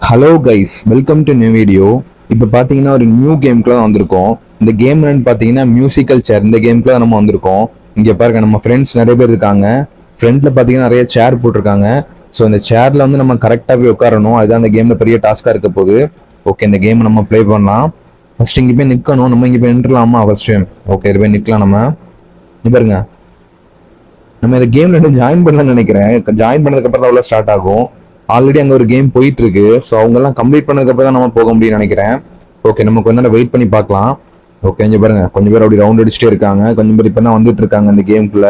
Hello guys, welcome to new video. இப்போ பார்த்தீங்கன்னா ஒரு நியூ கேம்க்குலாம் வந்திருக்கோம். இந்த கேம் என்னன்னு பார்த்தீங்கன்னா மியூசிக்கல் சேர். இந்த கேம்க்குள்ள நம்ம வந்திருக்கோம். இங்கே பாருங்க, நம்ம ஃப்ரெண்ட்ஸ் நிறைய பேர் இருக்காங்க. ஃப்ரண்ட்ல பார்த்தீங்கன்னா நிறைய சேர் போட்டிருக்காங்க. ஸோ இந்த சேர்ல வந்து நம்ம கரெக்டாக போய் உட்காரணும். அதுதான் இந்த கேம்ல பெரிய டாஸ்கா இருக்க போகுது. ஓகே, இந்த கேம் நம்ம ப்ளே பண்ணலாம். ஃபர்ஸ்ட் இங்கே போய் நிற்கணும். நம்ம இங்கே போய் நின்றுலாமா ஃபர்ஸ்ட்? ஓகே, இது போய் நிற்கலாம் நம்ம. இங்க பாருங்க, நம்ம இந்த கேம்ல ஜாயின் பண்ணலாம்னு நினைக்கிறேன். ஜாயின் பண்ணதுக்கு அப்புறம் தான் உள்ள ஸ்டார்ட் ஆகும். ஆல்ரெடி அங்க ஒரு கேம் போயிட்டு இருக்கு. ஸோ அவங்க எல்லாம் கம்ப்ளீட் பண்ணதுக்கு அப்புறம் தான் நம்ம போக முடியும்னு நினைக்கிறேன். ஓகே, நம்ம கொஞ்ச நேரம் வெயிட் பண்ணி பார்க்கலாம். ஓகே, இங்க பாருங்க, கொஞ்சம் பேர் அப்படி ரவுண்ட் அடிச்சுட்டே இருக்காங்க. கொஞ்சம் பேர் இப்போ தான் வந்துட்டு இருக்காங்க இந்த கேம்குள்ள.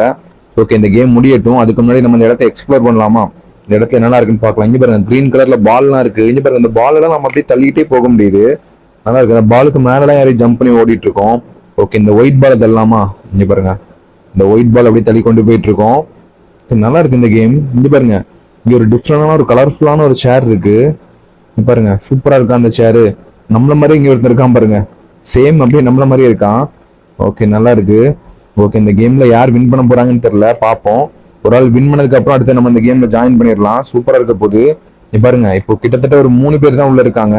ஓகே, இந்த கேம் முடியட்டும். அதுக்கு முன்னாடி நம்ம இந்த இடத்த எக்ஸ்ப்ளோர் பண்ணலாமா? இந்த இடத்துல என்னெல்லாம் இருக்குன்னு பார்க்கலாம். இங்க பாருங்க, கிரீன் கலர்ல பால்லாம் இருக்கு. இங்க பாருங்க, இந்த பால் எல்லாம் நம்ம அப்படியே தள்ளிட்டே போக முடியுது. நல்லா இருக்கு. அந்த பாலுக்கு மேலலாம் யாரையும் ஜம்ப் பண்ணி ஓடிட்டு இருக்கோம். ஓகே, இந்த ஒயிட் பால் தள்ளலாமா? இங்க பாருங்க, இந்த ஒயிட் பால் அப்படி தள்ளி கொண்டு போயிட்டு இருக்கோம். நல்லா இருக்கு இந்த கேம். இங்க பாருங்க, இங்க ஒரு டிஃப்ரெண்டான ஒரு கலர்ஃபுல்லான ஒரு சேர் இருக்கு. இங்க பாருங்க, சூப்பரா இருக்கா அந்த சேரு. நம்மள மாதிரி இங்க ஒருத்தர் இருக்கான் பாருங்க. சேம் அப்படியே நம்மள மாதிரியே இருக்கான். ஓகே, நல்லா இருக்கு. ஓகே, இந்த கேம்ல யார் வின் பண்ண போறாங்கன்னு தெரியல, பாப்போம். ஒரு ஆள் வின் பண்ணதுக்கு அப்புறம் அடுத்து நம்ம இந்த கேம்ல ஜாயின் பண்ணிடலாம். சூப்பரா இருக்க போகுது. இங்க பாருங்க, இப்போ கிட்டத்தட்ட ஒரு 3 பேர் தான் உள்ள இருக்காங்க.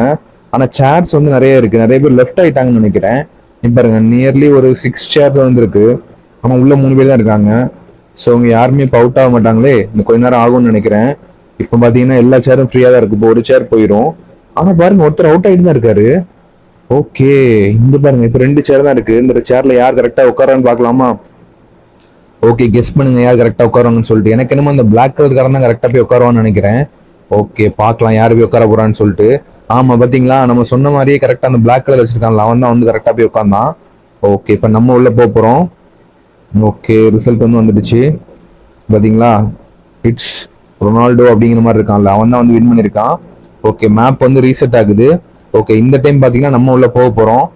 ஆனா சேர்ஸ் வந்து நிறைய இருக்கு. நிறைய பேர் லெஃப்ட் ஆயிட்டாங்கன்னு நினைக்கிறேன். இங்க பாருங்க, நியர்லி ஒரு 6 சேர் வந்து இருக்கு. ஆனா உள்ள 3 பேர் தான் இருக்காங்க. ஸோ அவங்க யாருமே இப்போ அவுட் ஆக மாட்டாங்களே. இந்த கொஞ்ச நேரம் ஆகும்னு நினைக்கிறேன். இப்போ பார்த்தீங்கன்னா எல்லா சேரும் ஃப்ரீயாக தான் இருக்கு. இப்போ ஒரு சேர் போயிடும். ஆனால் பாருங்க, ஒருத்தர் அவுட் ஆகிட்டு தான் இருக்காரு. ஓகே, இங்க பாருங்க, இப்போ 2 சேர் தான் இருக்கு. இந்த சேர்ல யார் கரெக்டாக உட்காரான்னு பார்க்கலாமா? ஓகே, கெஸ் பண்ணுங்க யார் கரெக்டாக உட்காருவாங்கன்னு சொல்லிட்டு. எனக்கு என்னமோ அந்த பிளாக் கலர்காரன் தான் கரெக்டாக போய் உட்காருவான்னு நினைக்கிறேன். ஓகே, பார்க்கலாம் யார் போய் உட்கார போறான்னு சொல்லிட்டு. ஆமா, பாத்தீங்களா, நம்ம சொன்ன மாதிரியே கரெக்டாக அந்த பிளாக் கலர் வச்சிருக்கான்ல, அவன் தான் வந்து கரெக்டாக போய் உட்காந்தான். ஓகே, இப்போ நம்ம உள்ள போறோம். ஓகே, ரிசல்ட் வந்து வந்துடுச்சு. பாத்தீங்களா, இட்ஸ் ரொனால்டோ அப்படிங்கிற மாதிரி இருக்கான்ல, அவன் தான் வந்து வின் பண்ணியிருக்கான். ஓகே, மேப் வந்து ரீசெட் ஆகுது. ஓகே, இந்த டைம் பாத்தீங்கன்னா நம்ம உள்ள போக போறோம்.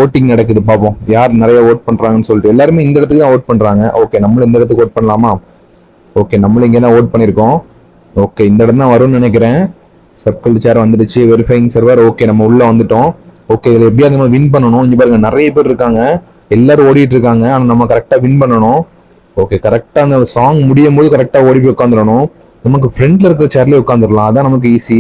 ஓட்டிங் நடக்குது, பார்ப்போம் யார் நிறைய ஓட் பண்றாங்கன்னு சொல்லிட்டு. எல்லாருமே இந்த இடத்துக்கு தான் ஓட் பண்றாங்க. ஓகே, நம்மளும் இந்த இடத்துக்கு ஓட் பண்ணலாமா? ஓகே, நம்மளும் இங்கே தான் ஓட் பண்ணியிருக்கோம். ஓகே, இந்த இடம் தான் வரும்னு நினைக்கிறேன். சர்க்கிள் சேர் வந்துடுச்சு. Verifying server. ஓகே, நம்ம உள்ள வந்துட்டோம். ஓகே, இதுல எப்படியாவது நம்ம வின் பண்ணணும். இங்க பாருங்க, நிறைய பேர் இருக்காங்க. எல்லாரும் ஓடிட்டு இருக்காங்க. ஆனா நம்ம கரெக்டா வின் பண்ணணும். ஓகே, கரெக்டா அந்த சாங் முடியும் போது கரெக்டா ஓடி போய் உட்காந்துடணும். நமக்கு ஃப்ரண்ட்ல இருக்கிற சேர்லயே உட்காந்துடலாம். அதான் நமக்கு ஈஸி.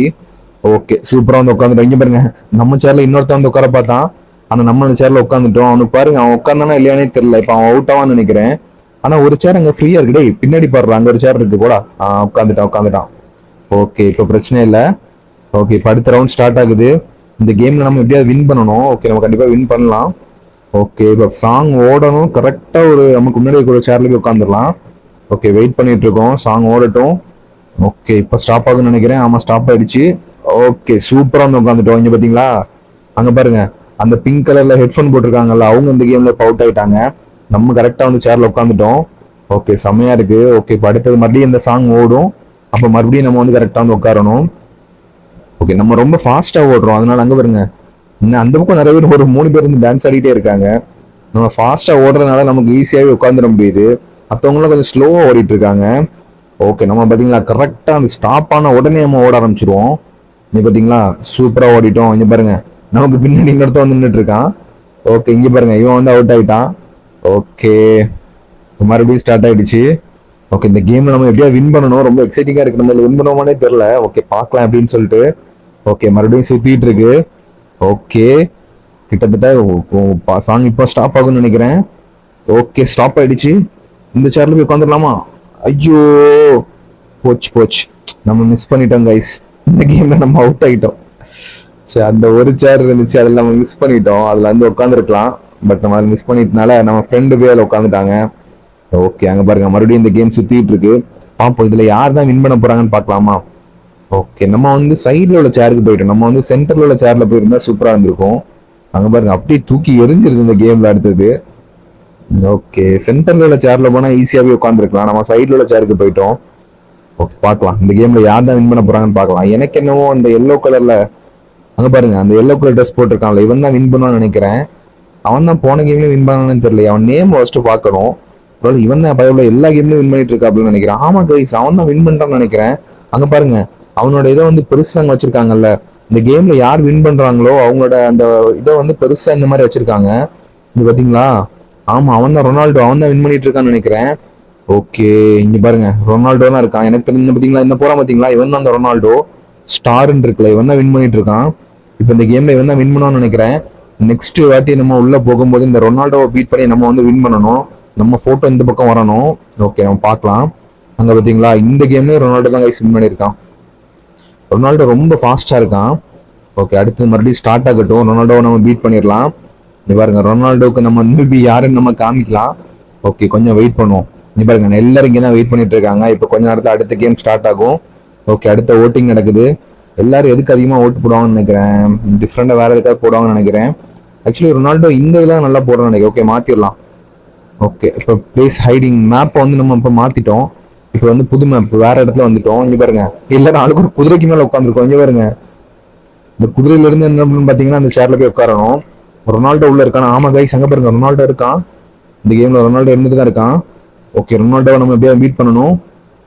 ஓகே, சூப்பரா வந்து உட்காந்துட்டோம். இங்க பாருங்க, நம்ம சேர்ல இன்னொருத்த வந்து உட்கார பார்த்தான். ஆனா நம்ம அந்த சேர்ல உட்காந்துட்டோம். அவனுக்கு பாருங்க, அவன் உட்காந்தானா இல்லையானே தெரியல. இப்ப அவன் அவுட் ஆவான்னு நினைக்கிறேன். ஆனா ஒரு சேர் அங்க ஃப்ரீயா இருக்கு. டேய், பின்னாடி பாடுறான், அங்க ஒரு சேர் இருக்கு போடா. உட்காந்துட்டான். ஓகே, இப்ப பிரச்சனை இல்லை. ஓகே, இப்போ அடுத்த ரவுண்ட் ஸ்டார்ட் ஆகுது. இந்த கேம்ல நம்ம எப்படியாவது வின் பண்ணணும். ஓகே, நம்ம கண்டிப்பா வின் பண்ணலாம். ஓகே, இப்போ சாங் ஓடணும். கரெக்டா ஒரு நமக்கு முன்னாடி இருக்கிற சேர்ல போய் உட்காந்துடலாம். ஓகே, வெயிட் பண்ணிட்டு இருக்கோம். சாங் ஓடட்டும். ஓகே, இப்போ ஸ்டாப் ஆகுன்னு நினைக்கிறேன். ஆமா, ஸ்டாப் ஆயிடுச்சு. ஓகே, சூப்பரா வந்து உட்காந்துட்டோம். இங்க பாத்தீங்களா, அங்க பாருங்க, அந்த பிங்க் கலர்ல ஹெட்ஃபோன் போட்டிருக்காங்கல்ல, அவங்க இந்த கேம்ல இப்போ அவுட் ஆயிட்டாங்க. நம்ம கரெக்டா வந்து சேர்ல உட்காந்துட்டோம். ஓகே, செம்மையா இருக்கு. ஓகே, இப்போ அடுத்தது மறுபடியும் இந்த சாங் ஓடும். அப்போ மறுபடியும் நம்ம வந்து கரெக்டா வந்து உட்காரணும். ஓகே, நம்ம ரொம்ப ஃபாஸ்டா ஓடுறோம். அதனால அங்க பாருங்க, இன்னும் அந்த பக்கம் நிறைய பேர் ஒரு 3 பேர் வந்து டான்ஸ் ஆடிட்டே இருக்காங்க. நம்ம ஃபாஸ்டா ஓடுறதுனால நமக்கு ஈஸியாவே உட்காந்துட முடியுது. மற்றவங்களும் கொஞ்சம் ஸ்லோவா ஓடிட்டு இருக்காங்க. ஓகே, நம்ம பாத்தீங்களா, கரெக்டா அந்த ஸ்டாப் ஆன உடனே நம்ம ஓட ஆரம்பிச்சிருவோம். நீ பாத்தீங்களா, சூப்பரா ஓடிட்டோம். இங்க பாருங்க, நமக்கு பின்னாடி இன்னொருத்த வந்து நின்றுட்டு இருக்கான். ஓகே, இங்க பாருங்க, இவன் வந்து அவுட் ஆயிட்டான். ஓகே, மறுபடியும் ஸ்டார்ட் ஆயிடுச்சு. ஓகே, இந்த கேம்ல நம்ம எப்படியா வின் பண்ணணும். ரொம்ப எக்ஸைட்டிங்கா இருக்கு. நம்ம வின் பண்ணுவோமானே தெரியல. ஓகே, பார்க்கலாம் அப்படின்னு சொல்லிட்டு. ஓகே, மறுபடியும் சுத்திட்டு இருக்கு. ஓகே, கிட்டத்தட்ட சாங் இப்போ ஸ்டாப் ஆகும்னு நினைக்கிறேன். ஓகே, ஸ்டாப் ஆயிடுச்சு. இந்த சேர்ல போய் உட்காந்துடலாமா? ஐயோ, போச்சு. நம்ம மிஸ் பண்ணிட்டோம் கைஸ். இந்த கேம்ல நம்ம அவுட் ஆயிட்டோம். சரி, அந்த ஒரு சேர் இருந்துச்சு, அதில் நம்ம மிஸ் பண்ணிட்டோம். அதுல வந்து உட்காந்துருக்கலாம். பட் நம்ம அதை மிஸ் பண்ணிட்டனால நம்ம ஃப்ரெண்டு போய் அதில் உட்காந்துட்டாங்க. ஓகே, அங்க பாருங்க, மறுபடியும் இந்த கேம் சுத்திட்டு இருக்கு. பாப்போம் இதுல யார் தான் வின் பண்ண போறாங்கன்னு பார்க்கலாமா? ஓகே, நம்ம வந்து சைட்ல உள்ள சேருக்கு போயிட்டோம். நம்ம வந்து சென்டர்ல உள்ள சேர்ல போயிருந்தா சூப்பரா இருந்திருக்கும். அங்க பாருங்க, அப்படியே தூக்கி எரிஞ்சிருக்கு இந்த கேம்ல அடுத்தது. ஓகே, சென்டர்ல உள்ள சேர்ல போனா ஈஸியாவே உட்காந்துருக்கலாம். நம்ம சைட்ல உள்ள சேருக்கு போயிட்டோம். ஓகே, பார்க்கலாம் இந்த கேம்ல யார் தான் வின் பண்ண போறாங்கன்னு பார்க்கலாம். எனக்கு என்னவோ அந்த எல்லோ கலர்ல, அங்க பாருங்க, அந்த எல்லோ கலர் ட்ரெஸ் போட்டிருக்கான்ல, இவன் தான் வின் பண்ணுவான்னு நினைக்கிறேன். அவன் தான் போன கேம்லயும் வின் பண்ணான்னு தெரியல. அவன் நேம் ஃபர்ஸ்ட் பார்க்கணும். இவன் தான் பயவுல எல்லா கேம்லயும் வின் பண்ணிட்டு இருக்கா அப்படின்னு நினைக்கிறேன். ஆமா கைஸ், அவன் தான் வின் பண்ணிட்டான்னு நினைக்கிறேன். அங்க பாருங்க, அவனோட இதை வந்து பெருசா அங்க வச்சிருக்காங்கல்ல. இந்த கேம்ல யார் வின் பண்றாங்களோ அவங்களோட அந்த இதை வந்து பெருசா இந்த மாதிரி வச்சிருக்காங்க. இது பாத்தீங்களா? ஆமா, அவன் தான் ரொனால்டோ. அவன் தான் வின் பண்ணிட்டு இருக்கான்னு நினைக்கிறேன். ஓகே, இங்க பாருங்க, ரொனால்டோ தான் இருக்கான். எனக்கு தெரிஞ்ச பாத்தீங்களா, இந்த போறான் பாத்தீங்களா, இவன் தான் அந்த ரொனால்டோ. ஸ்டார்ன்னு இருக்குல்ல, இவன் தான் வின் பண்ணிட்டு இருக்கான். இப்போ இந்த கேம்ல இவன் தான் வின் பண்ணுவான்னு நினைக்கிறேன். நெக்ஸ்ட் வாட்டி நம்ம உள்ள போகும்போது இந்த ரொனால்டோவை பீட் பண்ணி நம்ம வந்து வின் பண்ணணும். நம்ம போட்டோ இந்த பக்கம் வரணும். ஓகே, நம்ம பார்க்கலாம். அங்க பாத்தீங்களா, இந்த கேம்லயும் ரொனால்டோ தான் கைஸ் வின் பண்ணியிருக்கான். ரொனால்டோ ரொம்ப ஃபாஸ்டா இருக்கான். ஓகே, அடுத்து மறுபடியும் ஸ்டார்ட் ஆகட்டும். ரொனால்டோவை நம்ம பீட் பண்ணிடலாம். நீ பாருங்க, ரொனால்டோக்கு நம்ம நிரூபி யாருன்னு நம்ம காமிக்கலாம். ஓகே, கொஞ்சம் வெயிட் பண்ணுவோம். நீ பாருங்க, எல்லாரும் இங்கே தான் வெயிட் பண்ணிட்டு இருக்காங்க. இப்போ கொஞ்ச நேரத்தில் அடுத்த கேம் ஸ்டார்ட் ஆகும். ஓகே, அடுத்த ஓட்டிங் நடக்குது. எல்லாரும் எதுக்கு அதிகமாக ஓட்டு போடுவாங்கன்னு நினைக்கிறேன். டிஃப்ரெண்டாக வேற எதுக்காக போடுவாங்கன்னு நினைக்கிறேன். ஆக்சுவலி ரொனால்டோ இந்த இதெல்லாம் நல்லா போடுறான்னு நினைக்கிறேன். ஓகே, மாத்திடலாம். ஓகே, இப்போ பிளேஸ் ஹைடிங் மேப்பை வந்து நம்ம இப்போ மாத்திட்டோம். இப்போ வந்து புது மேப் வேற இடத்துல வந்துட்டோம். இங்க பாருங்க, எல்லாரும் ஆளுக்கு ஒரு குதிரைக்கு மேல உட்காந்துருக்கோம். இங்க பாருங்க, இந்த குதிரையில இருந்து என்ன அப்படின்னு பாத்தீங்கன்னா அந்த சேர்ல போய் உட்காரணும். ரொனால்டோ உள்ள இருக்கான். ஆமா கைஸ், அங்க பாருங்க ரொனால்டோ இருக்கான். இந்த கேம்ல ரொனால்டோ இருந்துட்டு தான் இருக்கான். ஓகே, ரொனால்டோவை நம்ம எப்படியா பீட் பண்ணணும்.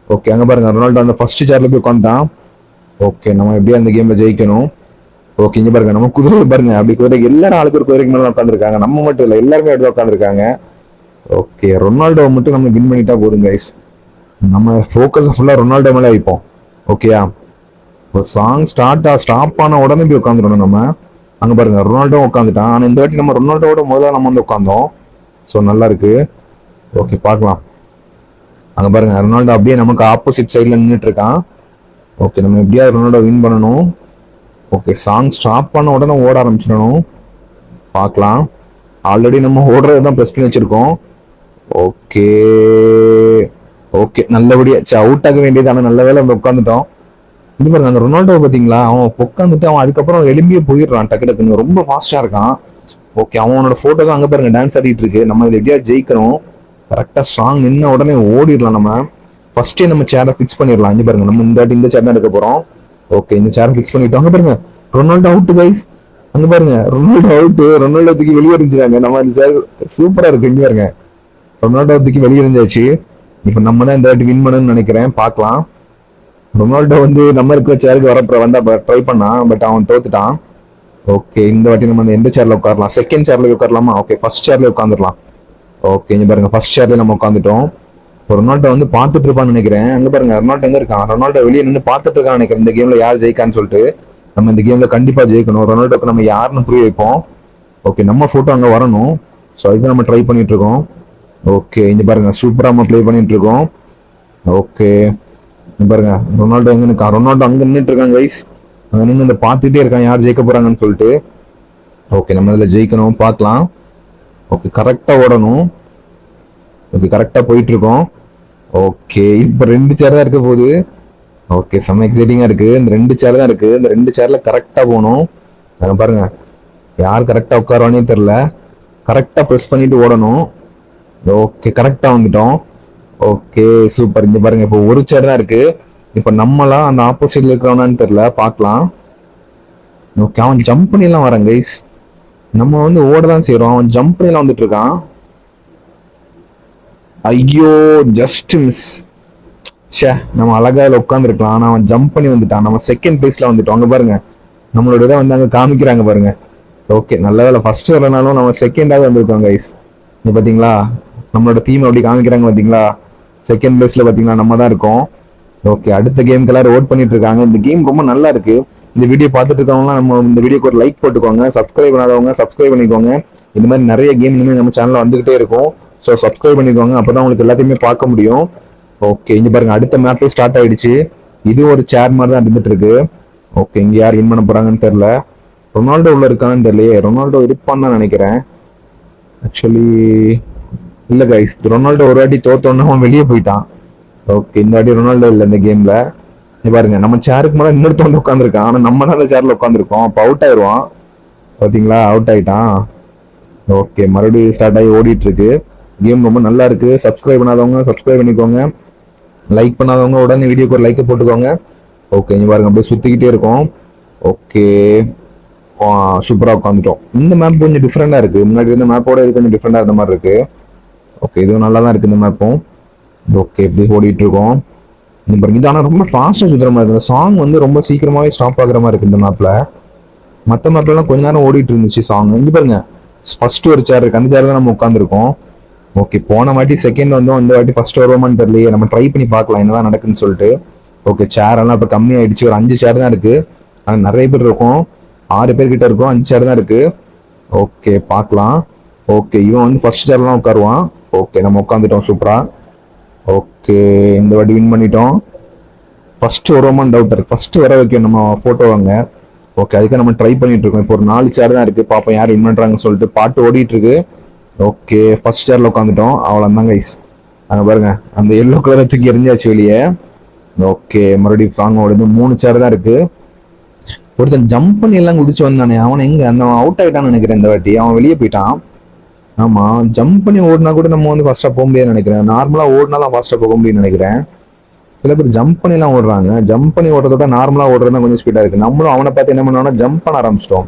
ஓகே, அங்க பாருங்க ரொனால்டோ அந்த ஃபர்ஸ்ட் சேர்ல போய் உட்காந்துட்டான். ஓகே, நம்ம எப்படியா அந்த கேம்ல ஜெயிக்கணும். ஓகே, இங்க பாருங்க நம்ம குதிரை பாருங்க, அப்படி குதிரை எல்லாரும் ஆளுக்கு ஒரு குதிரைக்கு மேல உட்காந்துருக்காங்க. நம்ம மட்டும் இல்ல, எல்லாருமே எடுத்து உட்காந்துருக்காங்க. ஓகே, ரொனால்டோவை மட்டும் நம்ம வின் பண்ணிட்டா போதும் கைஸ். நம்ம ஃபோக்கஸ் ஃபுல்லா ரொனால்டோ மேல வைப்போம். ஓகேயா, ஒரு சாங் ஸ்டாப் ஆன உடனே போய் உட்காந்துடணும் நம்ம. அங்க பாருங்க ரொனால்டோ உட்காந்துட்டான். ஆனா இந்த வாட்டி நம்ம ரொனால்டோட முதல்ல நம்ம வந்து உட்காந்தோம். ஸோ நல்லா இருக்கு. ஓகே, பார்க்கலாம். அங்க பாருங்க ரொனால்டோ அப்படியே நமக்கு ஆப்போசிட் சைட்ல நின்றுட்டு இருக்கான். ஓகே, நம்ம எப்படியா ரொனால்டோ வின் பண்ணணும். ஓகே, சாங் ஸ்டாப் பண்ண உடனே ஓட ஆரம்பிச்சிடணும். பார்க்கலாம். ஆல்ரெடி நம்ம ஓடுறது தான் ப்ரெஸ் பண்ணி வச்சிருக்கோம். ஓகே ஓகே, நல்லபடியா அவுட் ஆக வேண்டியது. ஆனால் நல்ல வேலை நம்ம உட்காந்துட்டோம். இது பாருங்க, அந்த ரொனால்டோ பாத்தீங்களா, அவன் உட்காந்துட்டு அவன் அதுக்கப்புறம் எலும்பியே போயிடுறான். டக்கு டக்குன்னு ரொம்ப ஃபாஸ்டா இருக்கான். ஓகே, அவனோட போட்டோ தான் அங்க பாருங்க டான்ஸ் ஆடிட்டு இருக்கு. நம்ம இதை எப்படியா ஜெயிக்கணும். கரெக்டா சாங் நின்ன உடனே ஓடிடலாம். நம்ம ஃபர்ஸ்டே நம்ம சேரை ஃபிக்ஸ் பண்ணிடலாம். இங்க பாருங்க, நம்ம இந்த சேர் தான் எடுக்க போறோம். ஓகே, இந்த சேரை ஃபிக்ஸ் பண்ணிட்டோம். அங்க பாருங்க ரொனால்டோ அவுட் கைஸ். அங்க பாருங்க ரொனால்டோ அவுட். ரொனால்டோ தூக்கி வெளியே எறிஞ்சிட்டாங்க. நம்ம அந்த சேர் சூப்பரா இருக்கு. இங்க பாருங்க ரொனால்டோ தூக்கி வெளியே எறிஞ்சாச்சு. இப்ப நம்ம தான் இந்த வாட்டி வின் பண்ணணும்னு நினைக்கிறேன். பார்க்கலாம். ரொனால்டோ வந்து நம்ம இருக்கிற சேருக்கு வர வந்தா ட்ரை பண்ணான், பட் அவன் தோத்துட்டான். ஓகே, இந்த வாட்டி நம்ம எந்த சேர்ல உட்காரலாம்? செகண்ட் சேர்ல உட்காரலாமா? ஓகே, ஃபர்ஸ்ட் சேர்ல உட்காந்துடலாம். ஓகே, இங்க பாருங்க ஃபர்ஸ்ட் சேர்ல நம்ம உட்காந்துட்டோம். ரொனால்டோ வந்து பாத்துட்டு இருப்பான்னு நினைக்கிறேன். அங்க பாருங்க ரொனால்டோ எங்க இருக்கான்? ரொனால்டோ வெளியே நின்று பாத்துட்டு இருக்கான்னு நினைக்கிறேன். இந்த கேம்ல யார் ஜெயிக்கான்னு சொல்லிட்டு. நம்ம இந்த கேம்ல கண்டிப்பா ஜெயிக்கணும். ரொனால்டோக்கு நம்ம யாருன்னு புரிய வைப்போம். ஓகே, நம்ம போட்டோ அங்க வரணும். ஸோ அதுக்கு நம்ம ட்ரை பண்ணிட்டு இருக்கோம். ஓகே, இங்க பாருங்க சூப்பரா நம்ம ப்ளே பண்ணிட்டு இருக்கோம். ஓகே, பாருங்க ரொனால்டோ எங்க இருக்கான்? ரொனால்டோ அங்க நின்றுட்டு இருக்காங்க கைஸ். அங்க நின்று இந்த பாத்துட்டே இருக்கான் யார் ஜெயிக்க போறாங்கன்னு சொல்லிட்டு. ஓகே, நம்ம இதுல ஜெயிக்கணும். பார்க்கலாம். ஓகே, கரெக்டா ஓடணும். ஓகே, கரெக்டா போயிட்டு இருக்கோம். ஓகே, இப்ப 2 சேர் தான் இருக்க போகுது. ஓகே, செம்ம எக்ஸைட்டிங்கா இருக்கு. இந்த 2 சேர் தான் இருக்கு. இந்த 2 சேர்ல கரெக்டா போகணும். பாருங்க யார் கரெக்டா உட்காருவானே தெரியல. கரெக்டா ப்ரெஸ் பண்ணிட்டு ஓடணும். ஓகே, கரெக்டா வந்துட்டோம். Okay, super. இங்க பாருங்க, இப்போ ஒரு சேர் தான் இருக்கு. இப்ப நம்மளாம் அந்த ஆப்போசிட்ல இருக்கிறவனான்னு தெரியல. பார்க்கலாம். ஓகே, அவன் ஜம்ப் பண்ணி எல்லாம் வரான் கைஸ். நம்ம வந்து ஓட தான் செய்யறோம். அவன் ஜம்ப் பண்ணி எல்லாம் வந்துட்டு இருக்கான். ஐயோ, ஜஸ்ட் மிஸ். ச்சே, நம்ம அழகா உட்காந்துருக்கலாம். ஆனா அவன் ஜம்ப் பண்ணி வந்துட்டான். நம்ம செகண்ட் பிளேஸ்ல வந்துட்டோம். அங்க பாருங்க நம்மளோட இதை வந்து அங்க காமிக்கிறாங்க பாருங்க. ஓகே, நல்ல வேலை ஃபர்ஸ்ட் வரனாலும் நம்ம செகண்டாவது வந்திருக்கோம் கைஸ். இங்க பாத்தீங்களா நம்மளோட டீம் அப்படி காமிக்கிறாங்க பாத்தீங்களா. செகண்ட் பிளேஸ்ல பாத்தீங்கன்னா நம்ம தான் இருக்கோம். ஓகே, அடுத்த கேம்க்கு எல்லாரும் ஓட் பண்ணிட்டு இருக்காங்க. இந்த கேம் ரொம்ப நல்லா இருக்கு. இந்த வீடியோ பார்த்துட்டு இருக்கவங்க நம்ம இந்த வீடியோக்கு ஒரு லைக் போட்டுக்கோங்க. சப்ஸ்கிரைப் பண்ணாதவங்க சப்ஸ்கிரைப் பண்ணிக்கோங்க. இந்த மாதிரி நிறைய கேம் இனிமேல் நம்ம சேனல்ல வந்துகிட்டே இருக்கும். ஸோ சப்ஸ்கிரைப் பண்ணிக்கோங்க, அப்பதான் உங்களுக்கு எல்லாத்தையுமே பார்க்க முடியும். ஓகே, இங்க பாருங்க அடுத்த மேப்பே ஸ்டார்ட் ஆயிடுச்சு. இது ஒரு சேர் மாதிரி தான் இருந்துட்டு இருக்கு. ஓகே, இங்க யார் வின் பண்ண போறாங்கன்னு தெரியல. ரொனால்டோ உள்ள இருக்கான்னு தெரியலையே. ரொனால்டோ இருப்பான்னு தான் நினைக்கிறேன். ஆக்சுவலி இல்ல கைஸ், ரொனால்டோ ஒரு வாட்டி தோத்தோன்னு அவன் வெளியே போயிட்டான். ஓகே, இந்த வாட்டி ரொனால்டோ இல்ல இந்த கேம்ல. பாருங்க நம்ம சேருக்கு மேல இன்னொருத்தவங்க உட்காந்துருக்கான். ஆனா நம்ம தான் அந்த சேர்ல உட்காந்துருக்கோம். அப்ப அவுட் ஆயிடுவான். பாத்தீங்களா, அவுட் ஆயிட்டான். ஓகே, மறுபடியும் ஸ்டார்ட் ஆகி ஓடிட்டு இருக்கு. கேம் ரொம்ப நல்லா இருக்கு. சப்ஸ்கிரைப் பண்ணாதவங்க சப்ஸ்கிரைப் பண்ணிக்கோங்க. லைக் பண்ணாதவங்க உடனே வீடியோக்கு ஒரு லைக் போட்டுக்கோங்க. ஓகே, இங்க பாருங்க அப்படியே சுத்திக்கிட்டே இருக்கும். ஓகே, சூப்பரா உட்காந்துட்டோம். இந்த மேப் கொஞ்சம் டிஃப்ரெண்டா இருக்கு. முன்னாடி இருந்த மேப்போட இது கொஞ்சம் டிஃப்ரெண்டா இருந்த மாதிரி இருக்கு. ஓகே, இதுவும் நல்லா தான் இருக்கு இந்த மேப்பும். ஓகே, இப்படி ஓடிட்டு இருக்கோம். இது ஆனால் ரொம்ப ஃபாஸ்டா சுத்துற மாதிரி இருக்கு. இந்த சாங் வந்து ரொம்ப சீக்கிரமாவே ஸ்டாப் ஆகுற மாதிரி இருக்கு இந்த மேப்ல. மற்ற மேப்லாம் கொஞ்ச நேரம் ஓடிட்டு இருந்துச்சு சாங். இங்க பாருங்க ஃபர்ஸ்ட் ஒரு சேர் இருக்கு. அந்த சேர் தான் நம்ம உட்காந்துருக்கோம். ஓகே, போன வாட்டி செகண்ட் வந்தோம். இந்த வாட்டி ஃபர்ஸ்ட் வருவோமான்னு தெரியலையே. நம்ம ட்ரை பண்ணி பார்க்கலாம் என்னதான் நடக்குன்னு சொல்லிட்டு. ஓகே, சேர் எல்லாம் இப்போ கம்மியாயிடுச்சு. ஒரு 5 சேர் தான் இருக்கு. ஆனால் நிறைய பேர் இருக்கும். 6 பேர் கிட்ட இருக்கும். 5 சேர் தான் இருக்கு. ஓகே, பார்க்கலாம். ஓகே, இவன் வந்து ஃபர்ஸ்ட் சேர்லாம் உட்காருவான். ஓகே, நம்ம உட்காந்துட்டோம் சூப்பரா. ஓகே, இந்த வாட்டி வின் பண்ணிட்டோம். ஃபர்ஸ்ட் வருவோமான்னு டவுட் இருக்கு. ஃபர்ஸ்ட் வர வைக்கும் நம்ம போட்டோ வாங்க. ஓகே, அதுக்கு நம்ம ட்ரை பண்ணிட்டு இருக்கோம். இப்போ ஒரு 4 சேர் தான் இருக்கு. பாப்போம் யார் வின் பண்றாங்கன்னு சொல்லிட்டு பாட்டு ஓடிட்டு இருக்கு. ஓகே, ஃபர்ஸ்ட் சேர்ல உட்காந்துட்டோம். அவ்வளோதான் கைஸ். அங்கே பாருங்க, அந்த எல்லோ கலரை தூக்கி எரிஞ்சாச்சு வெளியே. ஓகே, மறுபடியும் சாங் ஓடுது. 3 சேர் தான் இருக்கு. ஒருத்தன் ஜம்ப் பண்ணி எல்லாம் குதிச்சு வந்தானே, அவன் எங்க அந்த அவுட் ஆயிட்டான்னு நினைக்கிறேன். இந்த வாட்டி அவன் வெளியே போயிட்டான். ஆமா, ஜம்ப் பண்ணி ஓடினா கூட நம்ம வந்து ஃபாஸ்டா போக முடியாதுன்னு நினைக்கிறேன். நார்மலா ஓடினா தான் ஃபாஸ்டா போக முடியும்னு நினைக்கிறேன். சில பேர் ஜம்ப் பண்ணி எல்லாம் ஓடுறாங்க. ஜம்ப் பண்ணி ஓடுறதோட நார்மலா ஓடுறது தான் கொஞ்சம் ஸ்பீடா இருக்கு. நம்மளும் அவனை பார்த்து என்ன பண்ணோம்னா ஜம்ப் பண்ண ஆரம்பிச்சிட்டோம்.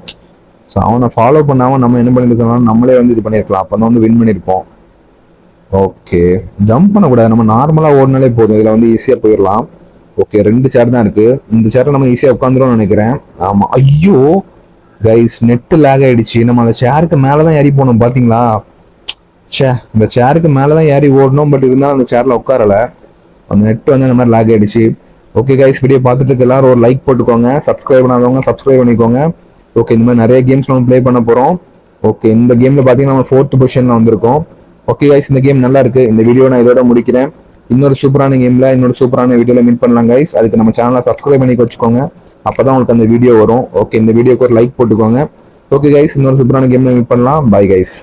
ஸோ அவனை ஃபாலோ பண்ணாம நம்ம என்ன பண்ணிருக்கோம், நம்மளே வந்து இது பண்ணிருக்கலாம். அப்போ வந்து வின் பண்ணிருப்போம். ஓகே, ஜம்ப் பண்ணக்கூடாது. நம்ம நார்மலா ஓடினாலே போதும். இதுல வந்து ஈஸியா போயிடலாம். ஓகே, 2 சேர் தான் இருக்கு. இந்த சேர்ல நம்ம ஈஸியா உட்காந்துரும்னு நினைக்கிறேன். ஆமா, ஐயோ கைஸ், நெட் லேக் ஆயிடுச்சு. நம்ம அந்த சேருக்கு மேலதான் ஏறி போகணும் பாத்தீங்களா. ச்சே, இந்த சேருக்கு மேலதான் ஏறி ஓடணும். பட் இருந்தாலும் அந்த சேர்ல உட்காரல. அந்த நெட் வந்து அந்த மாதிரி லேக் ஆயிடுச்சு. ஓகே கைஸ், வீடியோ பார்த்துட்டு இருக்க எல்லாரும் ஒரு லைக் போட்டுக்கோங்க. சப்ஸ்கிரைப் பண்ணாதவங்க சப்ஸ்கிரைப் பண்ணிக்கோங்க. ஓகே, இந்த மாதிரி நிறைய கேம்ஸ் நம்ம ப்ளே பண்ண போறோம். ஓகே, இந்த கேம்ல பாத்தீங்கன்னா நம்ம 4th பொசிஷன்ல வந்திருக்கோம். ஓகே கைஸ், இந்த கேம் நல்லா இருக்கு. இந்த வீடியோ நான் இதோட முடிக்கிறேன். இன்னொரு சூப்பரான கேம்ல இன்னொரு சூப்பரான வீடியோல மீட் பண்ணலாம் கைஸ். அதுக்கு நம்ம சேனலை சப்ஸ்கிரைப் பண்ணி வச்சுக்கோங்க. அப்பதான் உங்களுக்கு அந்த வீடியோ வரும். ஓகே, இந்த வீடியோக்கு ஒரு லைக் போட்டுக்கோங்க. ஓகே கைஸ், இன்னொரு சூப்பரான கேம்ல மீட் பண்ணலாம். Bye guys.